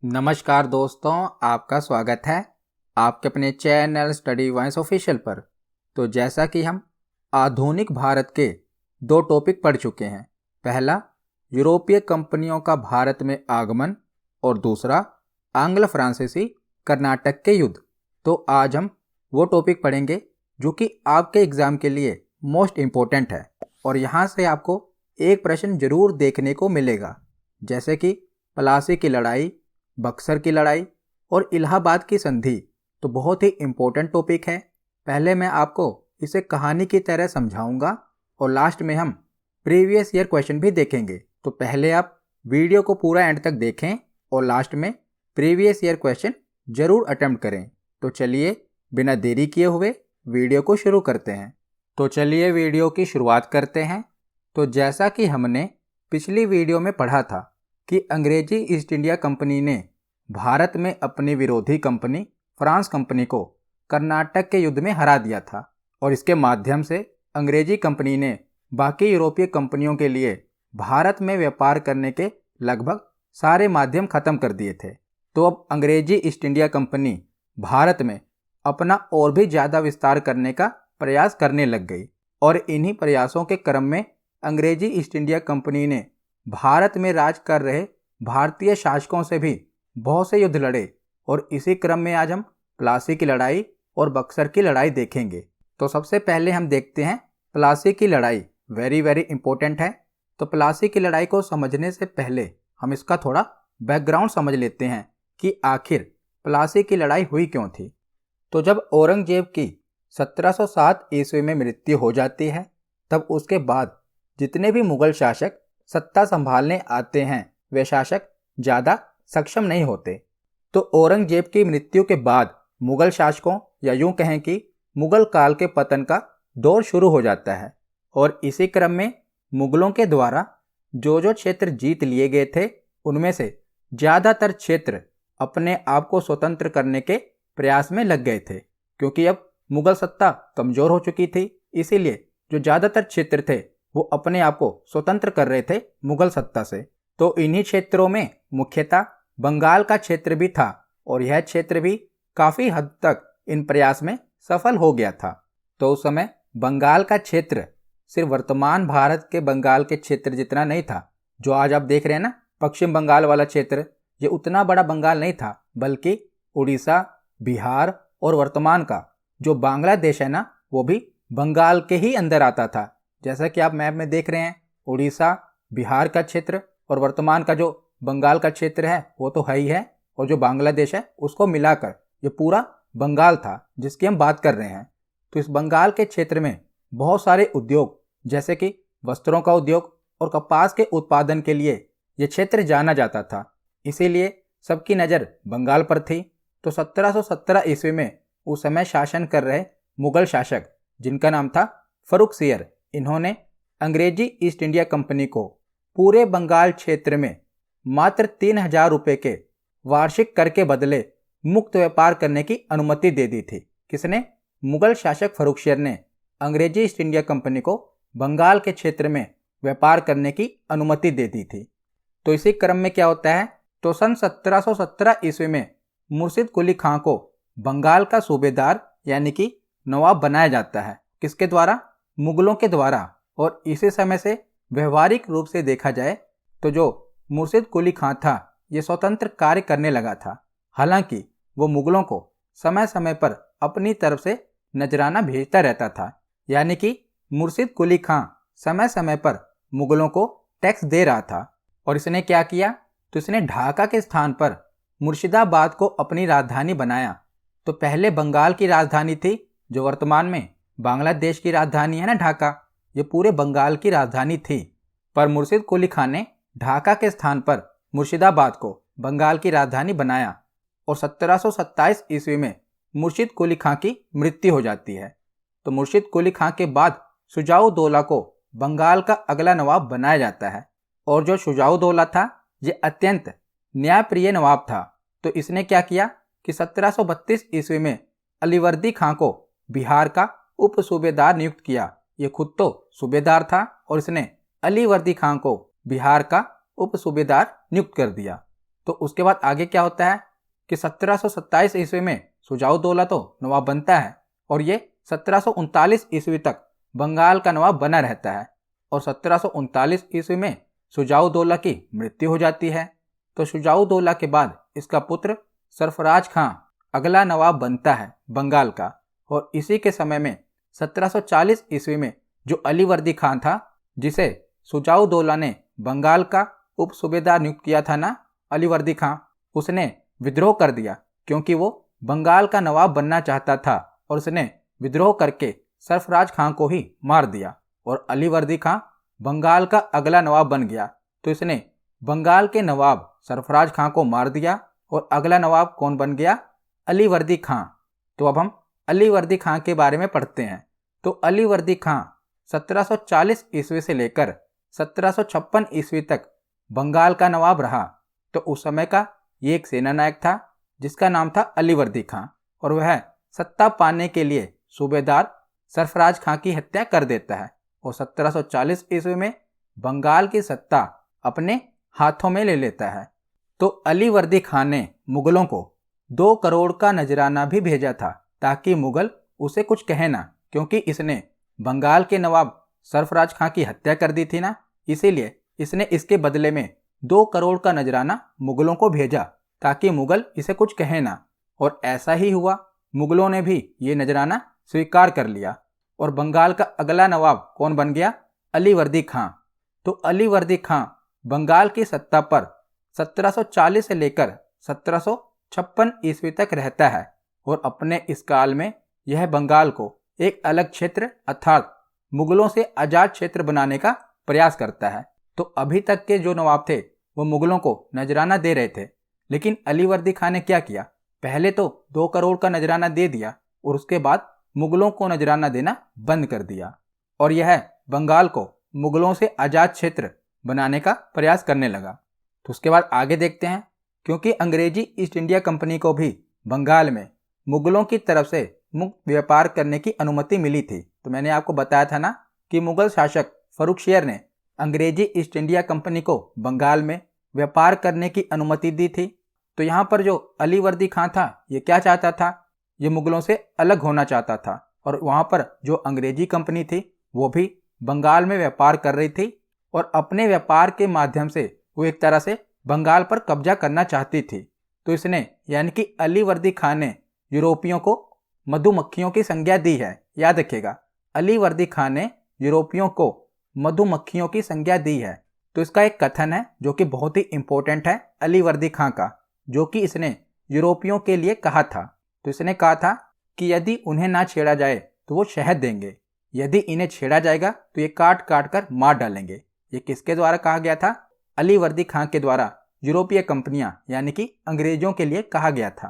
नमस्कार दोस्तों, आपका स्वागत है आपके अपने चैनल स्टडी वॉइस ऑफिशियल पर। तो जैसा कि हम आधुनिक भारत के दो टॉपिक पढ़ चुके हैं, पहला यूरोपीय कंपनियों का भारत में आगमन और दूसरा आंग्ल फ्रांसीसी कर्नाटक के युद्ध। तो आज हम वो टॉपिक पढ़ेंगे जो कि आपके एग्ज़ाम के लिए मोस्ट इम्पोर्टेंट है और यहाँ से आपको एक प्रश्न जरूर देखने को मिलेगा, जैसे कि प्लासी की लड़ाई, बक्सर की लड़ाई और इलाहाबाद की संधि। तो बहुत ही इम्पोर्टेंट टॉपिक है। पहले मैं आपको इसे कहानी की तरह समझाऊंगा और लास्ट में हम प्रीवियस ईयर क्वेश्चन भी देखेंगे। तो पहले आप वीडियो को पूरा एंड तक देखें और लास्ट में प्रीवियस ईयर क्वेश्चन जरूर अटेम्प्ट करें। तो चलिए बिना देरी किए हुए वीडियो को शुरू करते हैं। तो चलिए वीडियो की शुरुआत करते हैं। तो जैसा कि हमने पिछली वीडियो में पढ़ा था कि अंग्रेजी ईस्ट इंडिया कंपनी ने भारत में अपनी विरोधी कंपनी फ्रांस कंपनी को कर्नाटक के युद्ध में हरा दिया था और इसके माध्यम से अंग्रेजी कंपनी ने बाकी यूरोपीय कंपनियों के लिए भारत में व्यापार करने के लगभग सारे माध्यम खत्म कर दिए थे। तो अब अंग्रेजी ईस्ट इंडिया कंपनी भारत में अपना और भी ज़्यादा विस्तार करने का प्रयास करने लग गई और इन्हीं प्रयासों के क्रम में अंग्रेजी ईस्ट इंडिया कंपनी ने भारत में राज कर रहे भारतीय शासकों से भी बहुत से युद्ध लड़े और इसी क्रम में आज हम प्लासी की लड़ाई और बक्सर की लड़ाई देखेंगे। तो सबसे पहले हम देखते हैं प्लासी की लड़ाई। वेरी इंपॉर्टेंट है। तो प्लासी की लड़ाई को समझने से पहले हम इसका थोड़ा बैकग्राउंड समझ लेते हैं कि आखिर प्लासी की लड़ाई हुई क्यों थी। तो जब औरंगजेब की 1707 ईस्वी में मृत्यु हो जाती है, तब उसके बाद जितने भी मुगल शासक सत्ता संभालने आते हैं वे शासक ज़्यादा सक्षम नहीं होते। तो औरंगजेब की मृत्यु के बाद मुगल शासकों या यूं कहें कि मुगल काल के पतन का दौर शुरू हो जाता है और इसी क्रम में मुगलों के द्वारा जो क्षेत्र जीत लिए गए थे उनमें से ज़्यादातर क्षेत्र अपने आप को स्वतंत्र करने के प्रयास में लग गए थे, क्योंकि अब मुगल सत्ता कमज़ोर हो चुकी थी। इसीलिए जो ज़्यादातर क्षेत्र थे वो अपने आप को स्वतंत्र कर रहे थे मुगल सत्ता से। तो इन्हीं क्षेत्रों में मुख्यतः बंगाल का क्षेत्र भी था और यह क्षेत्र भी काफ़ी हद तक इन प्रयास में सफल हो गया था। तो उस समय बंगाल का क्षेत्र सिर्फ वर्तमान भारत के बंगाल के क्षेत्र जितना नहीं था। जो आज आप देख रहे हैं ना, पश्चिम बंगाल वाला क्षेत्र, ये उतना बड़ा बंगाल नहीं था, बल्कि उड़ीसा, बिहार और वर्तमान का जो बांग्लादेश है ना, वो भी बंगाल के ही अंदर आता था। जैसा कि आप मैप में देख रहे हैं, उड़ीसा, बिहार का क्षेत्र और वर्तमान का जो बंगाल का क्षेत्र है वो तो है ही है, और जो बांग्लादेश है उसको मिलाकर ये पूरा बंगाल था जिसकी हम बात कर रहे हैं। तो इस बंगाल के क्षेत्र में बहुत सारे उद्योग, जैसे कि वस्त्रों का उद्योग और कपास के उत्पादन के लिए ये क्षेत्र जाना जाता था। इसीलिए सबकी नज़र बंगाल पर थी। तो 1717 ईस्वी में उस समय शासन कर रहे मुगल शासक, जिनका नाम था फर्रुखसियर, इन्होंने अंग्रेजी ईस्ट इंडिया कंपनी को पूरे बंगाल क्षेत्र में मात्र 3000 रुपये के वार्षिक कर के बदले मुक्त व्यापार करने की अनुमति दे दी थी। किसने? मुगल शासक फर्रुखसियर ने अंग्रेजी ईस्ट इंडिया कंपनी को बंगाल के क्षेत्र में व्यापार करने की अनुमति दे दी थी। तो इसी क्रम में क्या होता है, तो सन 1717 ईस्वी में मुर्शिद कुली खां को बंगाल का सूबेदार यानी कि नवाब बनाया जाता है। किसके द्वारा? मुगलों के द्वारा। और इसी समय से व्यवहारिक रूप से देखा जाए तो जो मुर्शिद कुली खां था ये स्वतंत्र कार्य करने लगा था। हालांकि वो मुगलों को समय समय पर अपनी तरफ से नजराना भेजता रहता था, यानी कि मुर्शिद कुली खां समय समय पर मुगलों को टैक्स दे रहा था। और इसने क्या किया, तो इसने ढाका के स्थान पर मुर्शिदाबाद को अपनी राजधानी बनाया। तो पहले बंगाल की राजधानी थी, जो वर्तमान में बांग्लादेश की राजधानी है ना ढाका, ये पूरे बंगाल की राजधानी थी। पर मुर्शिद कुली खान ने ढाका के स्थान पर मुर्शिदाबाद को बंगाल की राजधानी बनाया और 1727 ईस्वी में मुर्शिद कुली खां की मृत्यु हो जाती है। तो मुर्शिद कुली खां के बाद शुजाउद्दौला को बंगाल का अगला नवाब बनाया जाता है। और जो शुजाउद्दौला था ये अत्यंत न्यायप्रिय नवाब था। तो इसने क्या किया कि 1732 ईस्वी में अलीवर्दी खां को बिहार का उप सूबेदार नियुक्त किया। ये खुद तो सूबेदार था और इसने अलीवर्दी खां को बिहार का उप सूबेदार नियुक्त कर दिया। तो उसके बाद आगे क्या होता है कि 1727 ईस्वी में शुजाउद्दौला तो नवाब बनता है और ये 1739 ईस्वी तक बंगाल का नवाब बना रहता है और 1739 ईस्वी में शुजाउद्दौला की मृत्यु हो जाती है। तो शुजाउद्दौला के बाद इसका पुत्र सरफराज खां अगला नवाब बनता है बंगाल का और इसी के समय में 1740 ईस्वी में जो अलीवर्दी खान था, जिसे शुजाउद्दौला ने बंगाल का उप सूबेदार नियुक्त किया था ना, अलीवर्दी खां, उसने विद्रोह कर दिया क्योंकि वो बंगाल का नवाब बनना चाहता था और उसने विद्रोह करके सरफराज खां को ही मार दिया और अलीवर्दी खां बंगाल का अगला नवाब बन गया। तो इसने बंगाल के नवाब सरफराज खां को मार दिया और अगला नवाब कौन बन गया? अलीवर्दी खां। तो अब हम अलीवर्दी खां के बारे में पढ़ते हैं। तो अलीवर्दी खां 1740 ईस्वी से लेकर 1756 ईस्वी तक बंगाल का नवाब रहा। तो उस समय का ये एक सेना नायक था जिसका नाम था अलीवर्दी खां और वह सत्ता पाने के लिए सूबेदार सरफराज खां की हत्या कर देता है और 1740 ईस्वी में बंगाल की सत्ता अपने हाथों में ले लेता है। तो अलीवर्दी खान ने मुगलों को 2 करोड़ का नजराना भी भेजा था ताकि मुगल उसे कुछ कहे ना, क्योंकि इसने बंगाल के नवाब सरफराज खां की हत्या कर दी थी ना, इसीलिए इसने इसके बदले में 2 करोड़ का नजराना मुगलों को भेजा ताकि मुगल इसे कुछ कहे ना। और ऐसा ही हुआ, मुगलों ने भी ये नजराना स्वीकार कर लिया और बंगाल का अगला नवाब कौन बन गया? अलीवर्दी खां। तो अलीवर्दी खां बंगाल की सत्ता पर 1740 से लेकर 1756 ईस्वी तक रहता है और अपने इस काल में यह बंगाल को एक अलग क्षेत्र अर्थात मुगलों से आजाद क्षेत्र बनाने का प्रयास करता है। तो अभी तक के जो नवाब थे वो मुगलों को नजराना दे रहे थे, लेकिन अलीवर्दी खां ने क्या किया? पहले तो 2 करोड़ का नजराना दे दिया और उसके बाद मुगलों को नजराना देना बंद कर दिया और यह बंगाल को मुगलों से आजाद क्षेत्र बनाने का प्रयास करने लगा। तो उसके बाद आगे देखते हैं, क्योंकि अंग्रेजी ईस्ट इंडिया कंपनी को भी बंगाल में मुगलों की तरफ से मुक्त व्यापार करने की अनुमति मिली थी। तो मैंने आपको बताया था ना कि मुगल शासक फर्रुखशियर ने अंग्रेजी ईस्ट इंडिया कंपनी को बंगाल में व्यापार करने की अनुमति दी थी। तो यहाँ पर जो अलीवर्दी खां था ये क्या चाहता था? ये मुगलों से अलग होना चाहता था और वहाँ पर जो अंग्रेजी कंपनी थी वो भी बंगाल में व्यापार कर रही थी और अपने व्यापार के माध्यम से वो एक तरह से बंगाल पर कब्जा करना चाहती थी। तो इसने यानी कि अलीवर्दी खां ने यूरोपियों को मधुमक्खियों की संज्ञा दी है। याद रखिएगा, अलीवर्दी खां ने यूरोपियों को मधुमक्खियों की संज्ञा दी है। तो इसका एक कथन है जो कि बहुत ही इंपॉर्टेंट है अलीवर्दी खां का, जो कि इसने यूरोपियों के लिए कहा था। तो इसने कहा था कि यदि उन्हें ना छेड़ा जाए तो वो शहद देंगे, यदि इन्हें छेड़ा जाएगा तो ये काट काट कर मार डालेंगे। ये किसके द्वारा कहा गया था? अलीवर्दी खां के द्वारा यूरोपीय कंपनियां यानी कि अंग्रेजों के लिए कहा गया था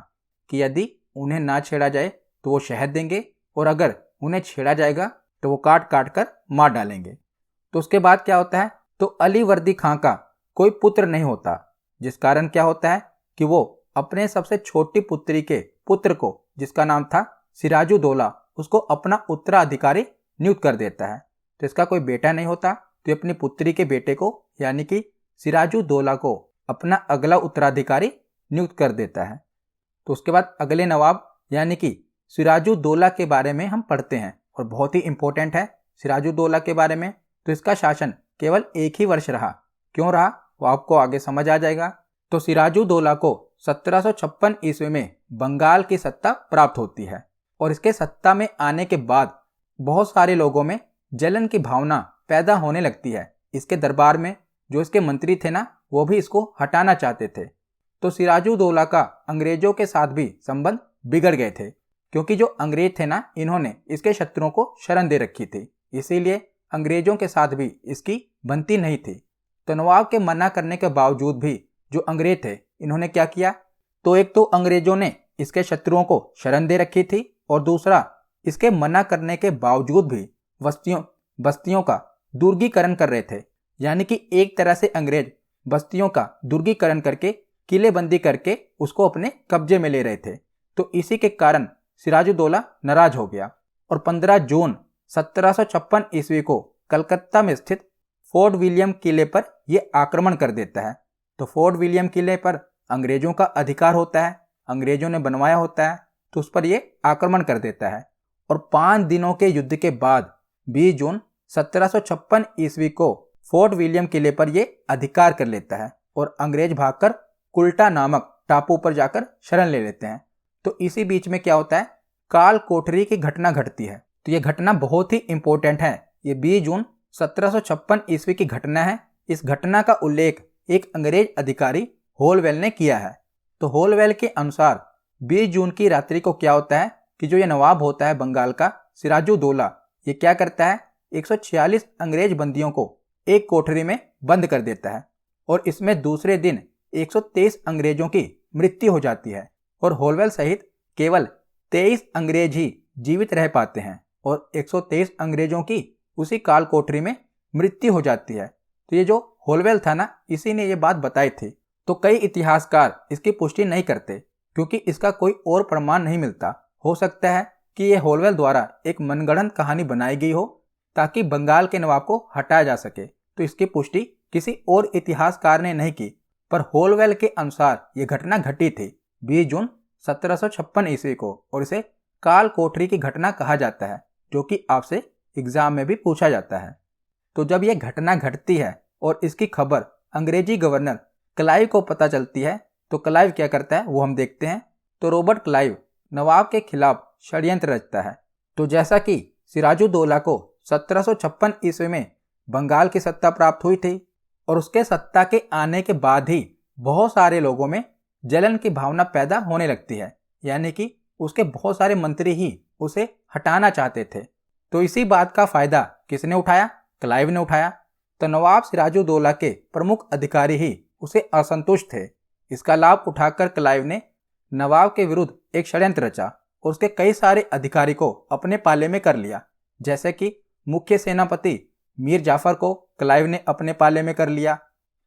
कि यदि उन्हें ना छेड़ा जाए तो वो शहद देंगे और अगर उन्हें छेड़ा जाएगा तो वो काट काट कर मार डालेंगे। तो उसके बाद क्या होता है? तो अलीवर्दी खां का कोई पुत्र नहीं होता, जिस कारण क्या होता है कि वो अपने सबसे छोटी पुत्री के पुत्र को, जिसका नाम था सिराजुद्दौला, उसको अपना उत्तराधिकारी नियुक्त कर देता है। तो इसका कोई बेटा नहीं होता, तो अपनी पुत्री के बेटे को यानी कि सिराजुद्दौला को अपना अगला उत्तराधिकारी नियुक्त कर देता है। तो उसके बाद अगले नवाब यानी कि सिराजुद्दौला के बारे में हम पढ़ते हैं और बहुत ही इंपॉर्टेंट है सिराजुद्दौला के बारे में। तो इसका शासन केवल 1 ही वर्ष रहा। क्यों रहा वो आपको आगे समझ आ जाएगा। तो सिराजुद्दौला को 1756 ईस्वी में बंगाल की सत्ता प्राप्त होती है और इसके सत्ता में आने के बाद बहुत सारे लोगों में जलन की भावना पैदा होने लगती है। इसके दरबार में जो इसके मंत्री थे ना, वो भी इसको हटाना चाहते थे। तो सिराजुद्दौला का अंग्रेजों के साथ भी संबंध बिगड़ गए थे, क्योंकि जो अंग्रेज थे ना, इन्होंने इसके शत्रुओं को शरण दे रखी थी, इसीलिए अंग्रेजों के साथ भी इसकी बनती नहीं थी। तो नवाब के मना करने के बावजूद भी जो अंग्रेज थे, इन्होंने क्या किया? तो एक तो अंग्रेजों ने इसके शत्रुओं को शरण दे रखी थी और दूसरा इसके मना करने के बावजूद भी बस्तियों का दुर्गीकरण कर रहे थे। यानी कि एक तरह से अंग्रेज बस्तियों का दुर्गीकरण करके किलेबंदी करके उसको अपने कब्जे में ले रहे थे। तो इसी के कारण सिराजुद्दौला नाराज हो गया और 15 जून 1756 ईस्वी को कलकत्ता में स्थित फोर्ट विलियम किले पर यह आक्रमण कर देता है। तो फोर्ट विलियम किले पर अंग्रेजों का अधिकार होता है, अंग्रेजों ने बनवाया होता है, तो उस पर यह आक्रमण कर देता है। और 5 दिनों के युद्ध के बाद 20 जून 1756 ईस्वी को फोर्ट विलियम किले पर यह अधिकार कर लेता है और अंग्रेज भागकर कुल्टा नामक टापू पर जाकर शरण ले लेते हैं। तो इसी बीच में क्या होता है, काल कोठरी की घटना घटती है। तो यह घटना बहुत ही इंपॉर्टेंट है। ये 20 जून 1756 ईस्वी की घटना है। इस घटना का उल्लेख एक अंग्रेज अधिकारी होलवेल ने किया है। तो होलवेल के अनुसार 20 जून की रात्रि को क्या होता है कि जो ये नवाब होता है बंगाल का, सिराजुद्दौला, ये क्या करता है, 146 अंग्रेज बंदियों को एक कोठरी में बंद कर देता है और इसमें दूसरे दिन 123 अंग्रेजों की मृत्यु हो जाती है और होलवेल सहित केवल 23 अंग्रेज ही जीवित रह पाते हैं और 123 अंग्रेजों की उसी काल कोठरी में मृत्यु हो जाती है। तो ये जो होलवेल था ना, इसी ने ये बात बताई थी। तो कई इतिहासकार इसकी पुष्टि नहीं करते क्योंकि इसका कोई और प्रमाण नहीं मिलता। हो सकता है कि ये होलवेल द्वारा एक मनगढ़ंत कहानी बनाई गई हो ताकि बंगाल के नवाब को हटाया जा सके। तो इसकी पुष्टि किसी और इतिहासकार ने नहीं की, पर होलवेल के अनुसार ये घटना घटी थी 20 जून 1756 ईस्वी को और इसे काल कोठरी की घटना कहा जाता है, जो कि आपसे एग्जाम में भी पूछा जाता है। तो जब यह घटना घटती है और इसकी खबर अंग्रेजी गवर्नर क्लाइव को पता चलती है, तो क्लाइव क्या करता है वो हम देखते हैं। तो रॉबर्ट क्लाइव नवाब के खिलाफ षड्यंत्र रचता है। तो जैसा कि सिराजुद्दौला को 1756 ईस्वी में बंगाल की सत्ता प्राप्त हुई थी और उसके सत्ता के आने के बाद ही बहुत सारे लोगों में जलन की भावना पैदा होने लगती है, यानी कि उसके बहुत सारे मंत्री ही उसे हटाना चाहते थे। तो इसी बात का फायदा किसने उठाया, क्लाइव ने उठाया। तो नवाब सिराजुद्दौला के प्रमुख अधिकारी ही उसे असंतुष्ट थे। इसका लाभ उठाकर क्लाइव ने नवाब के विरुद्ध एक षड्यंत्र रचा और उसके कई सारे अधिकारी को अपने पाले में कर लिया। जैसे कि मुख्य सेनापति मीर जाफर को क्लाइव ने अपने पाले में कर लिया,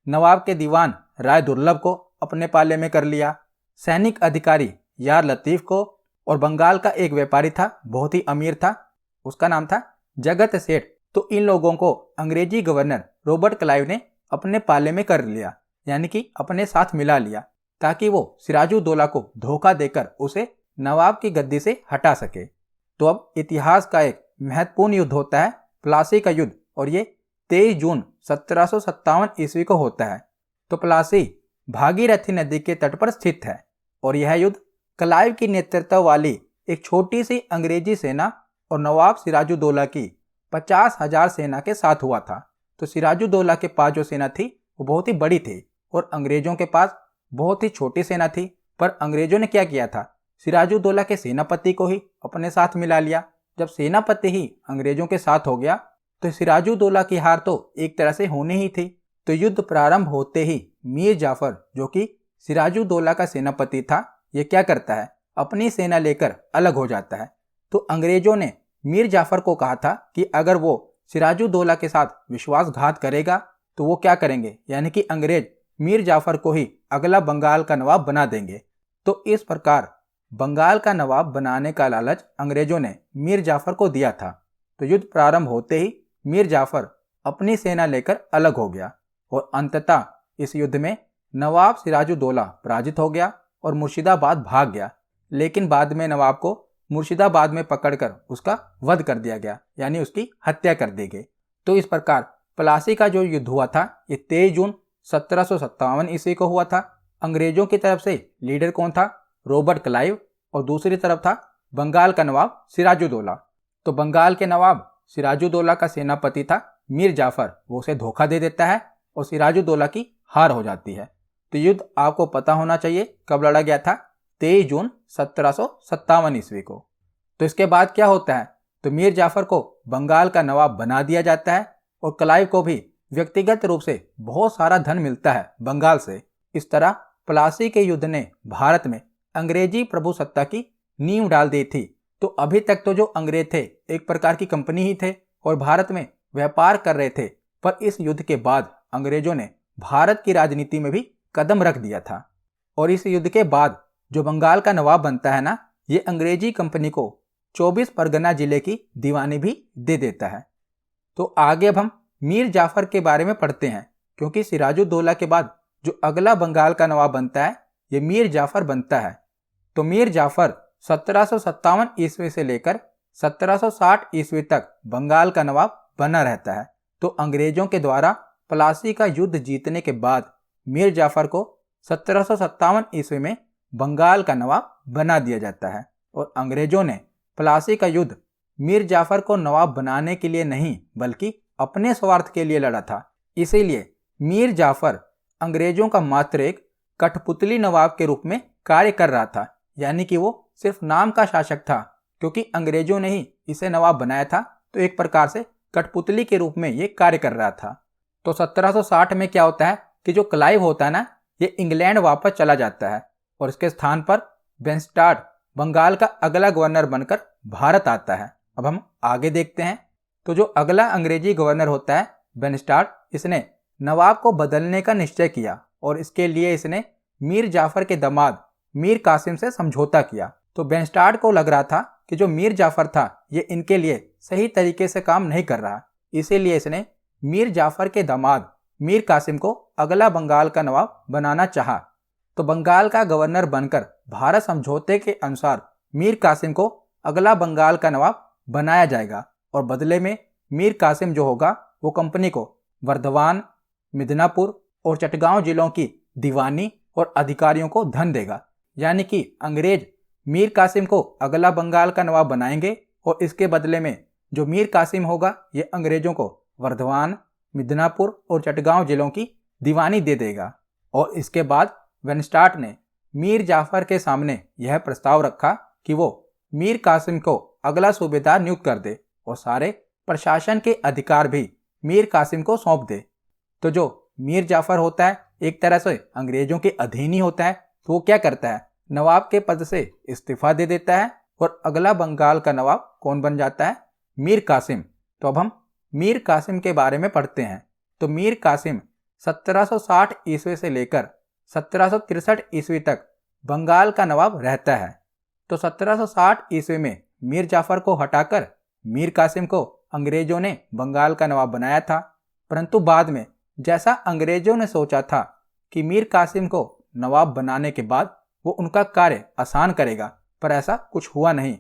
नवाब के दीवान राय दुर्लभ को अपने पाले में कर लिया, सैनिक अधिकारी यार लतीफ को, और बंगाल का एक व्यापारी था, बहुत ही अमीर था, उसका नाम था जगत सेठ। तो इन लोगों को अंग्रेजी गवर्नर रॉबर्ट क्लाइव ने अपने पाले में कर लिया, यानी कि अपने साथ मिला लिया, ताकि वो सिराजुद्दौला को धोखा देकर उसे नवाब की गद्दी से हटा सके। तो अब इतिहास का एक महत्वपूर्ण युद्ध होता है प्लासी का युद्ध, और ये 23 जून 1757 ईस्वी को होता है। तो प्लासी भागीरथी नदी के तट पर स्थित है और यह युद्ध क्लाइव की नेतृत्व वाली एक छोटी सी अंग्रेजी सेना और नवाब सिराजुद्दौला की 50,000 सेना के साथ हुआ था। तो सिराजुद्दौला के पास जो सेना थी वो बहुत ही बड़ी थी और अंग्रेजों के पास बहुत ही छोटी सेना थी। पर अंग्रेजों ने क्या किया था, सिराजुद्दौला के सेनापति को ही अपने साथ मिला लिया। जब सेनापति ही अंग्रेजों के साथ हो गया तो सिराजुद्दौला की हार तो एक तरह से होनी ही थी। तो युद्ध प्रारंभ होते ही मीर जाफर, जो कि सिराजुद्दौला का सेनापति था, ये क्या करता है, अपनी सेना लेकर अलग हो जाता है। तो अंग्रेजों ने मीर जाफर को कहा था कि अगर वो सिराजुद्दौला के साथ विश्वासघात करेगा तो वो क्या करेंगे, यानी कि अंग्रेज मीर जाफर को ही अगला बंगाल का नवाब बना देंगे। तो इस प्रकार बंगाल का नवाब बनाने का लालच अंग्रेजों ने मीर जाफर को दिया था। तो युद्ध प्रारंभ होते ही मीर जाफर अपनी सेना लेकर अलग हो गया और अंततः इस युद्ध में नवाब सिराजुद्दौला पराजित हो गया और मुर्शिदाबाद भाग गया। लेकिन बाद में नवाब को मुर्शिदाबाद में पकड़कर उसका वध कर दिया गया, यानी उसकी हत्या कर दी गई। तो इस प्रकार प्लासी का जो युद्ध हुआ था ये 23 जून 1757 ईस्वी को हुआ था। अंग्रेजों की तरफ से लीडर कौन था, रॉबर्ट क्लाइव, और दूसरी तरफ था बंगाल का नवाब सिराजुद्दौला। तो बंगाल के नवाब सिराजुद्दौला का सेनापति था मीर जाफर, वो उसे धोखा दे देता है और सिराजुद्दौला की हार हो जाती है। तो युद्ध आपको पता होना चाहिए कब लड़ा गया था, 23 जून 1757 ईस्वी को। तो इसके बाद क्या होता है, तो मीर जाफर को बंगाल का नवाब बना दिया जाता है और क्लाइव को भी व्यक्तिगत रूप से बहुत सारा धन मिलता है बंगाल से। इस तरह प्लासी के युद्ध ने भारत में अंग्रेजी प्रभुसत्ता की नींव डाल दी थी। तो अभी तक तो जो अंग्रेज थे एक प्रकार की कंपनी ही थे और भारत में व्यापार कर रहे थे, पर इस युद्ध के बाद अंग्रेजों ने भारत की राजनीति में भी कदम रख दिया था। और इस युद्ध के बाद जो बंगाल का नवाब बनता है ना, ये अंग्रेजी कंपनी को 24 परगना जिले की दीवानी भी दे देता है। तो आगे अब हम मीर जाफर के बारे में पढ़ते हैं, क्योंकि सिराजुद्दौला के बाद जो अगला बंगाल का नवाब बनता है ये मीर जाफर बनता है। तो मीर जाफर 1757 ईस्वी से लेकर 1760 ईस्वी तक बंगाल का नवाब बना रहता है। तो अंग्रेजों के द्वारा प्लासी का युद्ध जीतने के बाद मीर जाफर को 1757 ईस्वी में बंगाल का नवाब बना दिया जाता है। और अंग्रेजों ने प्लासी का युद्ध मीर जाफर को नवाब बनाने के लिए नहीं बल्कि अपने स्वार्थ के लिए लड़ा था। इसीलिए मीर जाफर अंग्रेजों का मात्र एक कठपुतली नवाब के रूप में कार्य कर रहा था, यानी कि वो सिर्फ नाम का शासक था। क्योंकि अंग्रेजों ने ही इसे नवाब बनाया था, तो एक प्रकार से कठपुतली के रूप में ये कार्य कर रहा था। तो 1760 में क्या होता है कि जो क्लाइव होता है ना, ये इंग्लैंड वापस चला जाता है और इसके स्थान पर बेनस्टाड बंगाल का अगला गवर्नर बनकर भारत आता है। अब हम आगे देखते हैं। तो जो अगला अंग्रेजी गवर्नर होता है बेनस्टाड, इसने नवाब को बदलने का निश्चय किया और इसके लिए इसने मीर जाफर के दामाद मीर कासिम से समझौता किया। तो बेनस्टाड को लग रहा था कि जो मीर जाफर था ये इनके लिए सही तरीके से काम नहीं कर रहा, इसीलिए इसने मीर जाफर के दामाद मीर कासिम को अगला बंगाल का नवाब बनाना चाहा। तो बंगाल का गवर्नर बनकर भारत समझौते के अनुसार मीर कासिम को अगला बंगाल का नवाब बनाया जाएगा और बदले में मीर कासिम जो होगा वो कंपनी को वर्धमान, मिदनापुर और चटगांव जिलों की दीवानी और अधिकारियों को धन देगा। यानी कि अंग्रेज मीर कासिम को अगला बंगाल का नवाब बनाएंगे और इसके बदले में जो मीर कासिम होगा ये अंग्रेजों को वर्धमान, मिदनापुर और चटगांव जिलों की दीवानी दे देगा। और इसके बाद वेनस्टाट ने मीर जाफर के सामने यह प्रस्ताव रखा कि वो मीर कासिम को अगला सूबेदार नियुक्त कर दे और सारे प्रशासन के अधिकार भी मीर कासिम को सौंप दे। तो जो मीर जाफर होता है एक तरह से अंग्रेजों के अधीन ही होता है, तो वो क्या करता है, नवाब के पद से इस्तीफा दे देता है और अगला बंगाल का नवाब कौन बन जाता है, मीर कासिम। तो अब हम मीर कासिम के बारे में पढ़ते हैं। तो मीर कासिम 1760 ईस्वी से लेकर 1763 ईस्वी तक बंगाल का नवाब रहता है। तो 1760 ईस्वी में मीर जाफर को हटाकर मीर कासिम को अंग्रेजों ने बंगाल का नवाब बनाया था, परंतु बाद में जैसा अंग्रेजों ने सोचा था कि मीर कासिम को नवाब बनाने के बाद वो उनका कार्य आसान करेगा, पर ऐसा कुछ हुआ नहीं।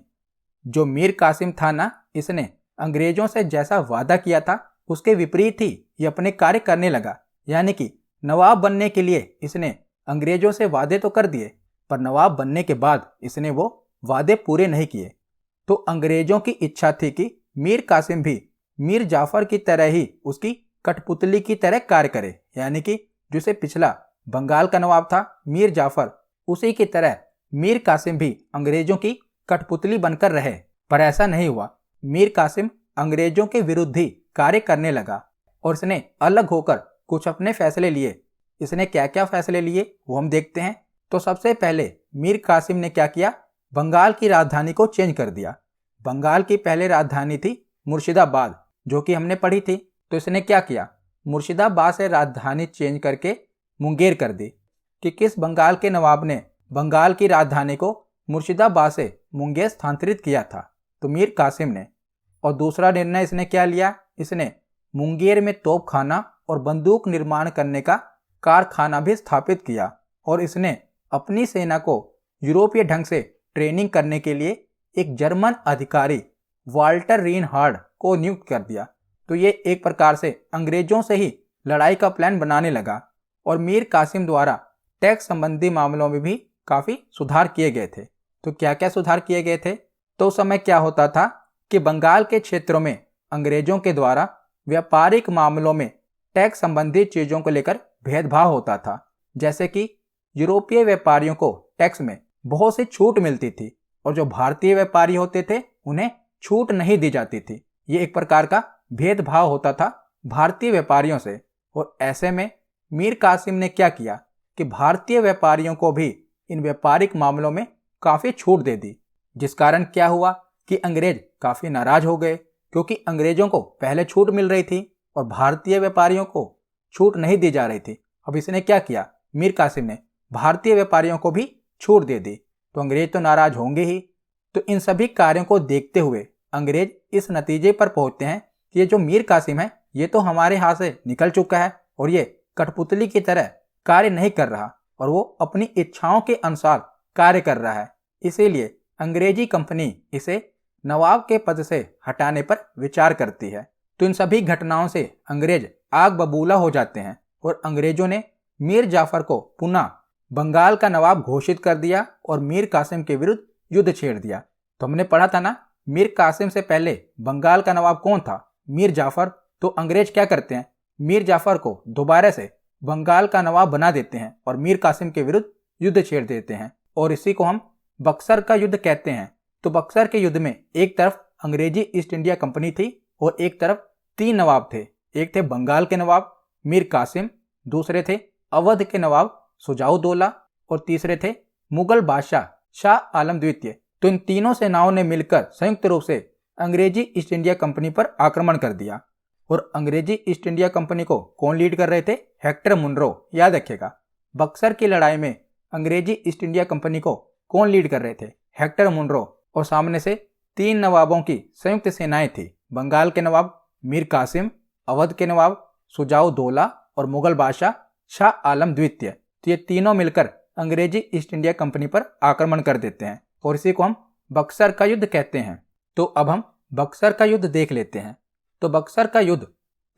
जो मीर कासिम था ना, इसने अंग्रेजों से जैसा वादा किया था उसके विपरीत ही ये अपने कार्य करने लगा। यानी कि नवाब बनने के लिए इसने अंग्रेजों से वादे तो कर दिए, पर नवाब बनने के बाद इसने वो वादे पूरे नहीं किए। तो अंग्रेजों की इच्छा थी कि मीर कासिम भी मीर जाफर की तरह ही उसकी कठपुतली की तरह कार्य करे, यानी कि जिसे पिछला बंगाल का नवाब था मीर जाफर, उसी की तरह मीर कासिम भी अंग्रेजों की कठपुतली बनकर रहे। पर ऐसा नहीं हुआ। मीर कासिम अंग्रेजों के विरुद्ध ही कार्य करने लगा और इसने अलग होकर कुछ अपने फैसले लिए। इसने क्या क्या फैसले लिए वो हम देखते हैं। तो सबसे पहले मीर कासिम ने क्या किया, बंगाल की राजधानी को चेंज कर दिया। बंगाल की पहले राजधानी थी मुर्शिदाबाद, जो कि हमने पढ़ी थी। तो इसने क्या किया, मुर्शिदाबाद से राजधानी चेंज करके मुंगेर कर दी। कि किस बंगाल के नवाब ने बंगाल की राजधानी को मुर्शिदाबाद से मुंगेर स्थानांतरित किया था, तो मीर कासिम ने। और दूसरा निर्णय इसने क्या लिया, इसने मुंगेर में तोपखाना और बंदूक निर्माण करने का कारखाना भी स्थापित किया और इसने अपनी सेना को यूरोपीय ढंग से ट्रेनिंग करने के लिए एक जर्मन अधिकारी वाल्टर रीनहार्ड को नियुक्त कर दिया। तो ये एक प्रकार से अंग्रेजों से ही लड़ाई का प्लान बनाने लगा। और मीर कासिम द्वारा टैक्स संबंधी मामलों में भी काफ़ी सुधार किए गए थे। तो क्या क्या सुधार किए गए थे, तो उस समय क्या होता था कि बंगाल के क्षेत्रों में अंग्रेजों के द्वारा व्यापारिक मामलों में टैक्स संबंधी चीज़ों को लेकर भेदभाव होता था। जैसे कि यूरोपीय व्यापारियों को टैक्स में बहुत सी छूट मिलती थी और जो भारतीय व्यापारी होते थे उन्हें छूट नहीं दी जाती थी। ये एक प्रकार का भेदभाव होता था भारतीय व्यापारियों से। और ऐसे में मीर कासिम ने क्या किया कि भारतीय व्यापारियों को भी इन व्यापारिक मामलों में काफ़ी छूट दे दी, जिस कारण क्या हुआ कि अंग्रेज काफ़ी नाराज हो गए, क्योंकि अंग्रेजों को पहले छूट मिल रही थी और भारतीय व्यापारियों को छूट नहीं दी जा रही थी। अब इसने क्या किया, मीर कासिम ने भारतीय व्यापारियों को भी छूट दे दी, तो अंग्रेज तो नाराज होंगे ही। तो इन सभी कार्यों को देखते हुए अंग्रेज इस नतीजे पर पहुंचते हैं कि ये जो मीर कासिम है ये तो हमारे हाथ से निकल चुका है और ये कठपुतली की तरह कार्य नहीं कर रहा और वो अपनी इच्छाओं के अनुसार कार्य कर रहा है। इसीलिए अंग्रेजी कंपनी इसे नवाब के पद से हटाने पर विचार करती है। तो इन सभी घटनाओं से अंग्रेज आग बबूला हो जाते हैं और अंग्रेजों ने मीर जाफर को पुनः बंगाल का नवाब घोषित कर दिया और मीर कासिम के विरुद्ध युद्ध छेड़ दिया। तो हमने पढ़ा था ना, मीर कासिम से पहले बंगाल का नवाब कौन था? मीर जाफर। तो अंग्रेज क्या करते हैं, मीर जाफर को दोबारा से बंगाल का नवाब बना देते हैं और मीर कासिम के विरुद्ध युद्ध छेड़ देते हैं और इसी को हम बक्सर का युद्ध कहते हैं। तो बक्सर के युद्ध में एक तरफ अंग्रेजी ईस्ट इंडिया कंपनी थी और एक तरफ 3 नवाब थे। एक थे बंगाल के नवाब मीर कासिम, दूसरे थे अवध के नवाब शुजाउद्दौला और तीसरे थे मुगल बादशाह शाह आलम द्वितीय। तो इन तीनों सेनाओं ने मिलकर संयुक्त रूप से अंग्रेजी ईस्ट इंडिया कंपनी पर आक्रमण कर दिया। और अंग्रेजी ईस्ट इंडिया कंपनी को कौन लीड कर रहे थे? Hector Munro. याद रखिएगा, बक्सर की लड़ाई में अंग्रेजी ईस्ट इंडिया कंपनी को कौन लीड कर रहे थे? Hector Munro. और सामने से 3 नवाबों की संयुक्त सेनाएं थी, बंगाल के नवाब मीर कासिम, अवध के नवाब शुजाउद्दौला और मुगल बादशाह शाह आलम द्वितीय। तो ये तीनों मिलकर अंग्रेजी ईस्ट इंडिया कंपनी पर आक्रमण कर देते हैं और इसी को हम बक्सर का युद्ध कहते हैं। तो अब हम बक्सर का युद्ध देख लेते हैं। तो बक्सर का युद्ध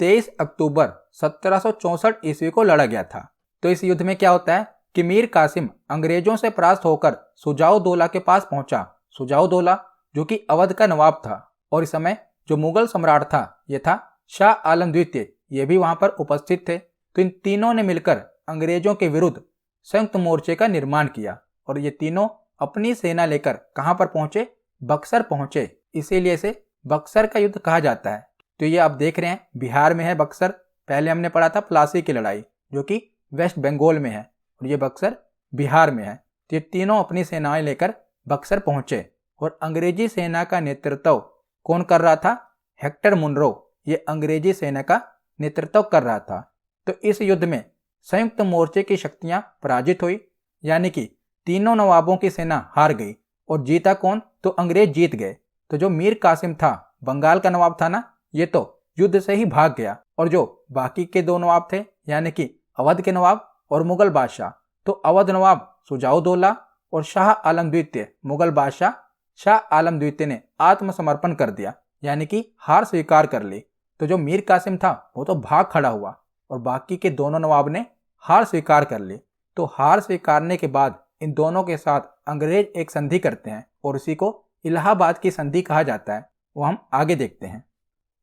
23 अक्टूबर 1764 ईस्वी को लड़ा गया था। तो इस युद्ध में क्या होता है कि मीर कासिम अंग्रेजों से परास्त होकर शुजाउद्दौला के पास पहुंचा। शुजाउद्दौला जो कि अवध का नवाब था और इस समय जो मुगल सम्राट था ये था शाह आलम द्वितीय, ये भी वहां पर उपस्थित थे। तो इन तीनों ने मिलकर अंग्रेजों के विरुद्ध संयुक्त मोर्चे का निर्माण किया और ये तीनों अपनी सेना लेकर कहां पर पहुंचे? बक्सर पहुंचे। इसीलिए इसे बक्सर का युद्ध कहा जाता है। तो ये आप देख रहे हैं बिहार में है बक्सर। पहले हमने पढ़ा था प्लासी की लड़ाई जो कि वेस्ट बंगाल में है और ये बक्सर बिहार में है। तो ये तीनों अपनी सेनाएं लेकर बक्सर पहुंचे और अंग्रेजी सेना का नेतृत्व कौन कर रहा था? Hector Munro. ये अंग्रेजी सेना का नेतृत्व कर रहा था। तो इस युद्ध में संयुक्त मोर्चे की शक्तियां पराजित हुई, यानी कि तीनों नवाबों की सेना हार गई और जीता कौन? तो अंग्रेज जीत गए। तो जो मीर कासिम था, बंगाल का नवाब था ना, ये तो युद्ध से ही भाग गया और जो बाकी के 2 नवाब थे यानी कि अवध के नवाब और मुगल बादशाह, तो अवध नवाब शुजाउद्दौला और शाह आलम द्वितीय मुगल बादशाह शाह आलम द्वितीय ने आत्मसमर्पण कर दिया, यानी कि हार स्वीकार कर ली। तो जो मीर कासिम था वो तो भाग खड़ा हुआ और बाकी के दोनों नवाब ने हार स्वीकार कर ली। तो हार स्वीकारने के बाद इन दोनों के साथ अंग्रेज एक संधि करते हैं और इसी को इलाहाबाद की संधि कहा जाता है। वो हम आगे देखते हैं।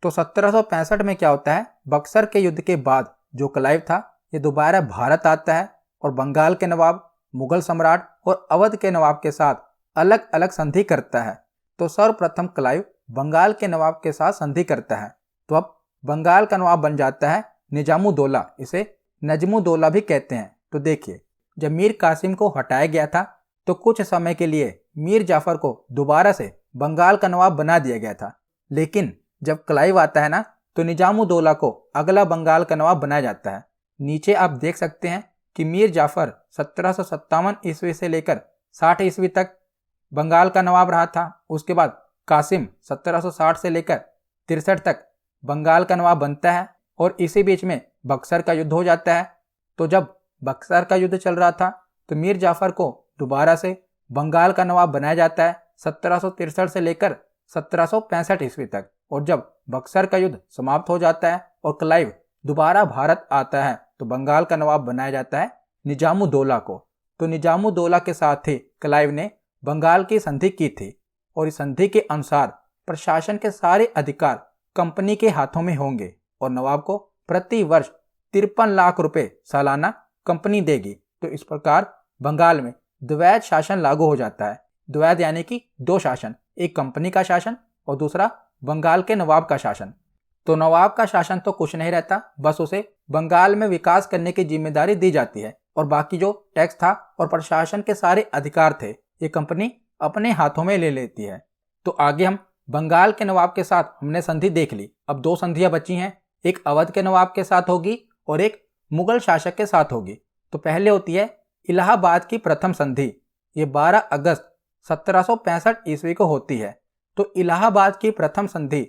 तो 1765 में क्या होता है? बक्सर के युद्ध के बाद जो क्लाइव था ये दोबारा भारत आता है और बंगाल के नवाब, मुगल सम्राट और अवध के नवाब के साथ अलग अलग संधि करता है। तो सर्वप्रथम क्लाइव बंगाल के नवाब के साथ संधि करता है। तो अब बंगाल का नवाब बन जाता है निजामुद्दौला, इसे नजमुद्दौला भी कहते हैं। तो देखिए, जब मीर कासिम को हटाया गया था तो कुछ समय के लिए मीर जाफर को दोबारा से बंगाल का नवाब बना दिया गया था, लेकिन जब क्लाइव आता है ना तो निजामुद्दौला को अगला बंगाल का नवाब बनाया जाता है। नीचे आप देख सकते हैं कि मीर जाफर 1757 ईस्वी से लेकर 60 ईस्वी तक बंगाल का नवाब रहा था। उसके बाद कासिम 1760 से लेकर 63 तक बंगाल का नवाब बनता है और इसी बीच में बक्सर का युद्ध हो जाता है। तो जब बक्सर का युद्ध चल रहा था तो मीर जाफर को दोबारा से बंगाल का नवाब बनाया जाता है 1763 से लेकर 1765 ईस्वी तक। और जब बक्सर का युद्ध समाप्त हो जाता है और क्लाइव दोबारा भारत आता है तो बंगाल का नवाब बनाया जाता है निजामुद्दौला को। तो निजामुद्दौला के साथ ही क्लाइव ने बंगाल की संधि की थी और इस संधि के अनुसार प्रशासन के सारे अधिकार कंपनी के हाथों में होंगे और नवाब को प्रति वर्ष 53 लाख रुपए सालाना कंपनी देगी। तो इस प्रकार बंगाल में द्वैध शासन लागू हो जाता है। द्वैध यानी कि 2 शासन, एक कंपनी का शासन और दूसरा बंगाल के नवाब का शासन। तो नवाब का शासन तो कुछ नहीं रहता, बस उसे बंगाल में विकास करने की जिम्मेदारी दी जाती है और बाकी जो टैक्स था और प्रशासन के सारे अधिकार थे ये कंपनी अपने हाथों में ले लेती है। तो आगे हम बंगाल के नवाब के साथ हमने संधि देख ली। अब 2 संधियां बची हैं, एक अवध के नवाब के साथ होगी और एक मुगल शासक के साथ होगी। तो पहले होती है इलाहाबाद की प्रथम संधि, ये 12 अगस्त 1765 ईस्वी को होती है। तो इलाहाबाद की प्रथम संधि,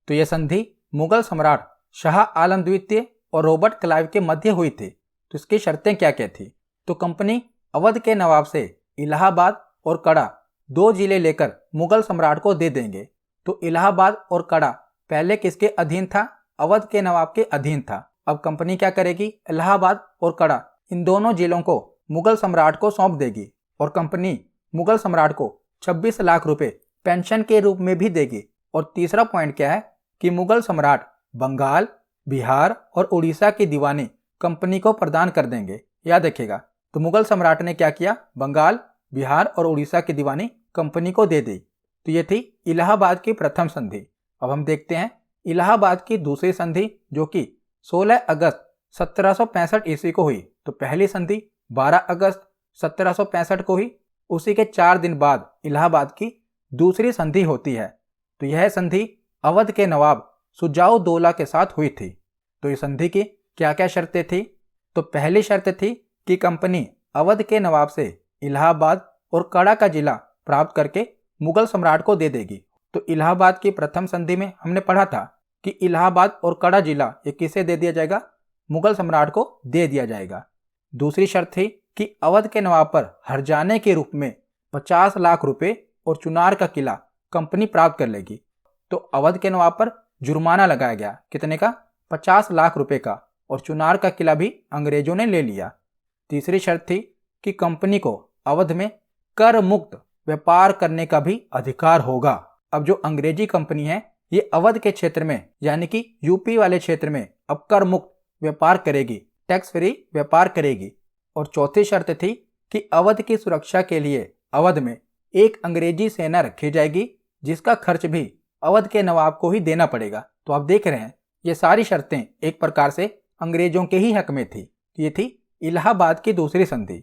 तो यह संधि मुगल सम्राट शाह आलम द्वितीय और रॉबर्ट क्लाइव के मध्य हुई थी। तो इसकी शर्तें क्या क्या थी? तो कंपनी अवध के नवाब से इलाहाबाद और कड़ा 2 जिले लेकर मुगल सम्राट को दे देंगे। तो इलाहाबाद और कड़ा पहले किसके अधीन था? अवध के नवाब के अधीन था। अब कंपनी क्या करेगी? इलाहाबाद और कड़ा इन दोनों जिलों को मुगल सम्राट को सौंप देगी और कंपनी मुगल सम्राट को 26 लाख रुपए पेंशन के रूप में भी देगी। और तीसरा पॉइंट क्या है कि मुगल सम्राट बंगाल, बिहार और उड़ीसा की दीवानी कंपनी को प्रदान कर देंगे। याद रखिएगा, तो मुगल सम्राट ने क्या किया? बंगाल, बिहार और उड़ीसा की दीवानी कंपनी को दे दी। तो ये थी इलाहाबाद की प्रथम संधि। अब हम देखते हैं इलाहाबाद की दूसरी संधि जो कि 16 अगस्त 1765 ईस्वी को हुई। तो पहली संधि 12 अगस्त 1765 को हुई। उसी के 4 दिन बाद इलाहाबाद की दूसरी संधि होती है। तो यह संधि अवध के नवाब सुजाउद्दौला के साथ हुई थी। तो इस संधि की क्या क्या शर्तें थी? तो पहली शर्त थी कि कंपनी अवध के नवाब से इलाहाबाद और कड़ा का जिला प्राप्त करके मुगल सम्राट को दे देगी। तो इलाहाबाद की प्रथम संधि में हमने पढ़ा था कि इलाहाबाद और कड़ा जिला ये किसे दे दिया जाएगा? मुगल सम्राट को दे दिया जाएगा। दूसरी शर्त थी कि अवध के नवाब पर हर्जाने के रूप में 50 लाख रुपए और चुनार का किला कंपनी प्राप्त कर लेगी। तो अवध के नवाब पर जुर्माना लगाया गया, कितने का? 50 लाख रुपए का, और चुनार का किला भी अंग्रेजों ने ले लिया। तीसरी शर्त थी कि कंपनी को अवध में कर मुक्त व्यापार करने का भी अधिकार होगा। अब जो अंग्रेजी कंपनी है ये अवध के क्षेत्र में यानी कि यूपी वाले क्षेत्र में अब कर मुक्त व्यापार करेगी, टैक्स फ्री व्यापार करेगी। और चौथी शर्त थी कि अवध की सुरक्षा के लिए अवध में एक अंग्रेजी सेना रखी जाएगी जिसका खर्च भी अवध के नवाब को ही देना पड़ेगा। तो आप देख रहे हैं ये सारी शर्तें एक प्रकार से अंग्रेजों के ही हक में थी। ये थी इलाहाबाद की दूसरी संधि।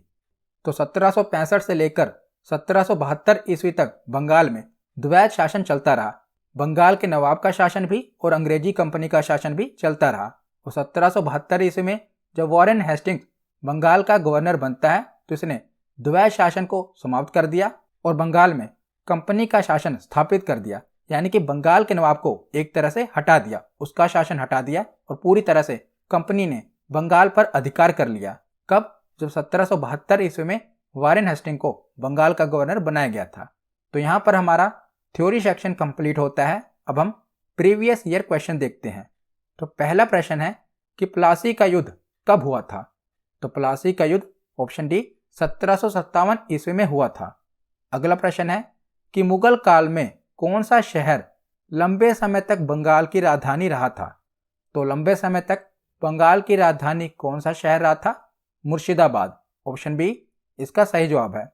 तो 1765 से लेकर 1772 ईस्वी तक बंगाल में द्वैध शासन चलता रहा। बंगाल के नवाब का शासन भी और अंग्रेजी कंपनी का शासन भी चलता रहा। और 1772 ईस्वी में जब वॉरेन हेस्टिंग्स बंगाल का गवर्नर बनता है तो इसने द्वैध शासन को समाप्त कर दिया और बंगाल में कंपनी का शासन स्थापित कर दिया। यानी कि बंगाल के नवाब को एक तरह से हटा दिया, उसका शासन हटा दिया और पूरी तरह से कंपनी ने बंगाल पर अधिकार कर लिया। कब? जब 1772 ईस्वी में वॉरेन हेस्टिंग को बंगाल का गवर्नर बनाया गया था। तो यहाँ पर हमारा थ्योरी सेक्शन कंप्लीट होता है। अब हम प्रीवियस ईयर क्वेश्चन देखते हैं। तो पहला प्रश्न है कि प्लासी का युद्ध कब हुआ था? तो प्लासी का युद्ध ऑप्शन डी 1757 ईस्वी में हुआ था। अगला प्रश्न है कि मुगल काल में कौन सा शहर लंबे समय तक बंगाल की राजधानी रहा था? तो लंबे समय तक बंगाल की राजधानी कौन सा शहर रहा था? मुर्शिदाबाद, ऑप्शन बी इसका सही जवाब है।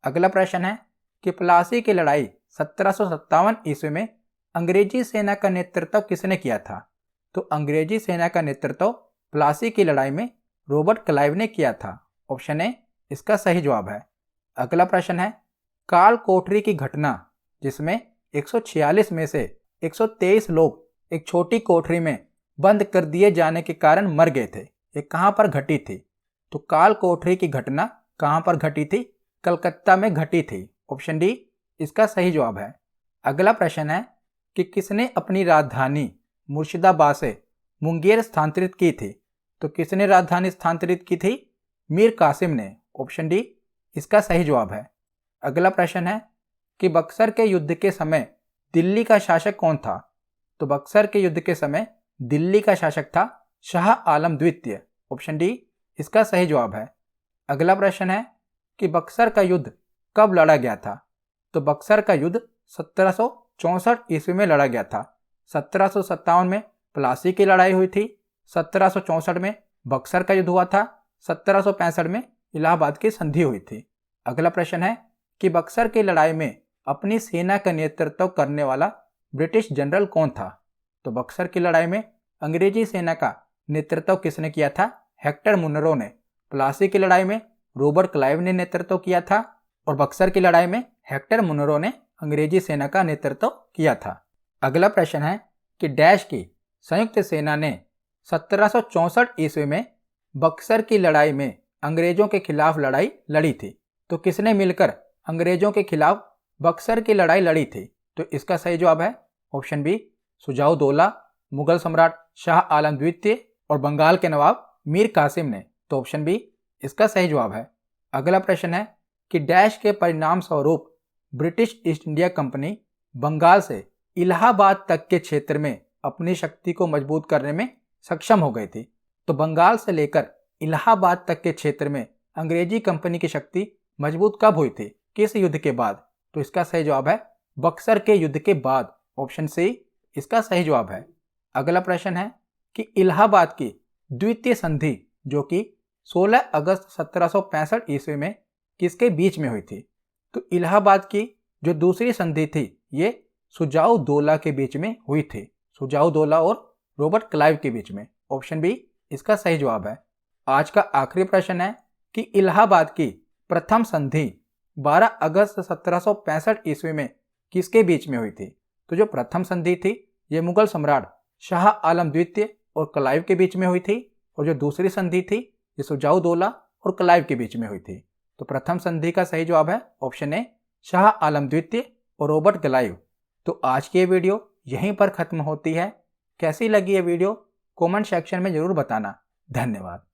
अगला प्रश्न है कि प्लासी की लड़ाई 1757 ईस्वी में अंग्रेजी सेना का नेतृत्व किसने किया था? तो अंग्रेजी सेना का नेतृत्व प्लासी की लड़ाई में रॉबर्ट क्लाइव ने किया था। ऑप्शन ए इसका सही जवाब है। अगला प्रश्न है काल कोठरी की घटना जिसमें 146 में से 123 लोग एक छोटी कोठरी में बंद कर दिए जाने के कारण मर गए थे, ये कहां पर घटी थी? तो काल कोठरी की घटना कहां पर घटी थी? कलकत्ता में घटी थी। ऑप्शन डी इसका सही जवाब है। अगला प्रश्न है कि किसने अपनी राजधानी मुर्शिदाबाद से मुंगेर स्थानांतरित की थी? तो किसने राजधानी स्थानांतरित की थी? मीर कासिम ने। ऑप्शन डी इसका सही जवाब है। अगला प्रश्न है कि बक्सर के युद्ध के समय दिल्ली का शासक कौन था? तो बक्सर के युद्ध के समय दिल्ली का शासक था शाह आलम द्वितीय। ऑप्शन डी इसका सही जवाब है। अगला प्रश्न है कि बक्सर का युद्ध कब लड़ा गया था? तो बक्सर का युद्ध 1764 ईस्वी में लड़ा गया था। 1757 में प्लासी की लड़ाई हुई थी, 1764 में बक्सर का युद्ध हुआ था, 1765 में इलाहाबाद की संधि हुई थी। अगला प्रश्न है कि बक्सर की लड़ाई में अपनी सेना का नेतृत्व करने वाला ब्रिटिश जनरल कौन था? तो बक्सर की लड़ाई में अंग्रेजी सेना का नेतृत्व किसने किया था? हेक्टर मुनरो ने। प्लासी की लड़ाई में रॉबर्ट क्लाइव ने नेतृत्व किया था और बक्सर की लड़ाई में हेक्टर मुनरो ने अंग्रेजी सेना का नेतृत्व किया था। अगला प्रश्न है कि डैश की संयुक्त सेना ने 1764 ईस्वी में बक्सर की लड़ाई में अंग्रेजों के खिलाफ लड़ाई लड़ी थी। तो किसने मिलकर अंग्रेजों के खिलाफ बक्सर की लड़ाई लड़ी थी? तो इसका सही जवाब है ऑप्शन बी सुजाउद्दौला, मुगल सम्राट शाह आलम द्वितीय और बंगाल के नवाब मीर कासिम ने। तो ऑप्शन बी इसका सही जवाब है। अगला प्रश्न है कि डैश के परिणाम स्वरूप British East India Company Bengal से इलाहाबाद तक के क्षेत्र में अपनी शक्ति को मजबूत करने में सक्षम हो गई थी। तो बंगाल से लेकर इलाहाबाद तक के क्षेत्र में अंग्रेजी कंपनी की शक्ति मजबूत कब हुई थी, किस युद्ध के बाद? तो इसका सही जवाब है बक्सर के युद्ध के बाद। ऑप्शन सी इसका सही जवाब है। अगला प्रश्न है कि इलाहाबाद की द्वितीय संधि जो कि 16 अगस्त 1765 ईस्वी में किसके बीच में हुई थी? तो इलाहाबाद की जो दूसरी संधि थी ये सुजाउद्दौला के बीच में हुई थी, सुजाउद्दौला और रॉबर्ट क्लाइव के बीच में। ऑप्शन बी इसका सही जवाब है। आज का आखिरी प्रश्न है कि इलाहाबाद की प्रथम संधि 12 अगस्त 1765 ईस्वी में किसके बीच में हुई थी? तो जो प्रथम संधि थी ये मुगल सम्राट शाह आलम द्वितीय और क्लाइव के बीच में हुई थी, और जो दूसरी संधि थी ये सुजाउद्दौला और क्लाइव के बीच में हुई थी। तो प्रथम संधि का सही जवाब है ऑप्शन ए, शाह आलम द्वितीय और रॉबर्ट क्लाइव। तो आज की ये वीडियो यहीं पर खत्म होती है। कैसी लगी ये वीडियो कमेंट सेक्शन में जरूर बताना। धन्यवाद।